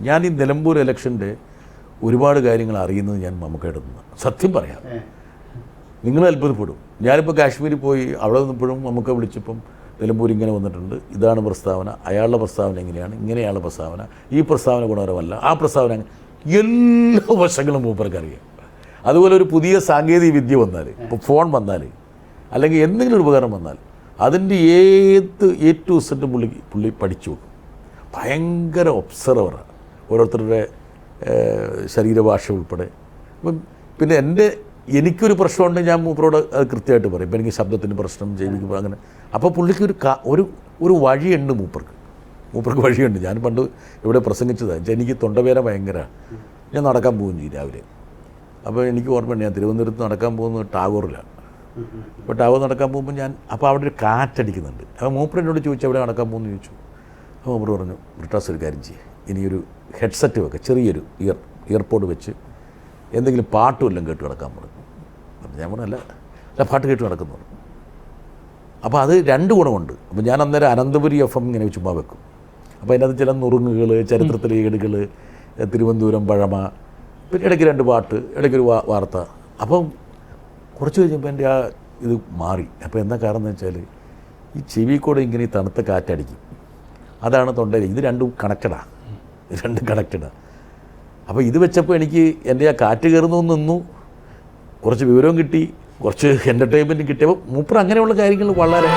ഞാൻ ഈ നിലമ്പൂർ ഇലക്ഷൻ്റെ ഒരുപാട് കാര്യങ്ങൾ അറിയുന്നത് ഞാൻ മമ്മൂക്കയുടെ നിന്ന് സത്യം പറയാം. നിങ്ങൾ അത്ഭുതപ്പെടും. ഞാനിപ്പോൾ കാശ്മീരിൽ പോയി അവിടെ നിന്നപ്പോഴും മമ്മൂക്ക വിളിച്ചപ്പം നിലമ്പൂർ ഇങ്ങനെ വന്നിട്ടുണ്ട്, ഇതാണ് പ്രസ്താവന, അയാളുടെ പ്രസ്താവന എങ്ങനെയാണ്, ഇങ്ങനെയാണ് പ്രസ്താവന, ഈ പ്രസ്താവന ഗുണകരമല്ല, ആ പ്രസ്താവന, എല്ലാ വശങ്ങളും മൂപ്പർക്ക് അറിയാം. അതുപോലെ ഒരു പുതിയ സാങ്കേതിക വിദ്യ വന്നാൽ, ഇപ്പോൾ ഫോൺ വന്നാൽ അല്ലെങ്കിൽ എന്തെങ്കിലും ഒരു ഉപകരണം വന്നാൽ അതിൻ്റെ A to Z പുള്ളി പഠിച്ചു വെക്കും. ഭയങ്കര ഒബ്സർവറാണ് ഓരോരുത്തരുടെ ശരീരഭാഷ ഉൾപ്പെടെ. പിന്നെ എനിക്കൊരു പ്രശ്നമുണ്ട്, ഞാൻ മൂപ്പരോട് അത് കൃത്യമായിട്ട് പറയും. ഇപ്പം എനിക്ക് ശബ്ദത്തിൻ്റെ പ്രശ്നം ജൈവിക അങ്ങനെ. അപ്പോൾ പുള്ളിക്ക് ഒരു വഴിയുണ്ട്, മൂപ്പർക്ക് വഴിയുണ്ട്. ഞാൻ പണ്ട് ഇവിടെ പ്രസംഗിച്ചതാണ്. എനിക്ക് തൊണ്ടവേദന ഭയങ്കര, ഞാൻ നടക്കാൻ പോകും ചെയ്യും രാവിലെ. അപ്പോൾ എനിക്ക് ഓർമ്മയുണ്ട്, ഞാൻ തിരുവനന്തപുരത്ത് നടക്കാൻ പോകുന്നത് ടാഗോറിലാണ്. അപ്പോൾ ടാഗോർ നടക്കാൻ പോകുമ്പോൾ അപ്പോൾ അവിടെ ഒരു കാറ്റടിക്കുന്നുണ്ട്. അപ്പോൾ മൂപ്പർ എന്നോട് ചോദിച്ചു എവിടെ നടക്കാൻ പോകുമെന്ന് ചോദിച്ചു. അപ്പോൾ മൂപ്പർ പറഞ്ഞു, ബ്രിട്ടാസ് ഒരു കാര്യം ചെയ്യും, ഇനിയൊരു ഹെഡ്സെറ്റ് വെക്കുക, ചെറിയൊരു ഇയർപോഡ് വെച്ച് എന്തെങ്കിലും പാട്ടും എല്ലാം കേട്ട് കിടക്കാൻ പറഞ്ഞു. ഞാൻ പറഞ്ഞല്ല പാട്ട് കേട്ട് കിടക്കുന്നു. അപ്പോൾ അത് 2 ഗുണമുണ്ട്. അപ്പോൾ ഞാൻ അന്നേരം അനന്തപുരി FM ഇങ്ങനെ ചുമ്മാ വെക്കും. അപ്പോൾ അതിനകത്ത് ചില നുറുങ്ങുകൾ, ചരിത്രത്തിലെ ഏടുകൾ, തിരുവനന്തപുരം പഴമ, പിന്നെ ഇടയ്ക്ക് 2 പാട്ട്, ഇടയ്ക്കൊരു വാർത്ത. അപ്പം കുറച്ച് കഴിഞ്ഞപ്പോൾ എൻ്റെ ഇത് മാറി. അപ്പോൾ എന്താ കാരണം എന്ന് വെച്ചാൽ ഈ ചെവി കൂടെ ഇങ്ങനെ ഈ തണുത്ത കാറ്റടിക്കും, അതാണ് തൊണ്ടയിൽ. ഇത് രണ്ടും കണക്റ്റഡാണ്. അപ്പോൾ ഇത് വെച്ചപ്പോൾ എനിക്ക് എൻ്റെ കാറ്റ് കയറുന്നു നിന്നു, കുറച്ച് വിവരവും കിട്ടി, കുറച്ച് എൻ്റർടൈൻമെൻറ്റും കിട്ടിയപ്പോൾ മൂപ്പർ അങ്ങനെയുള്ള കാര്യങ്ങൾ വളരെ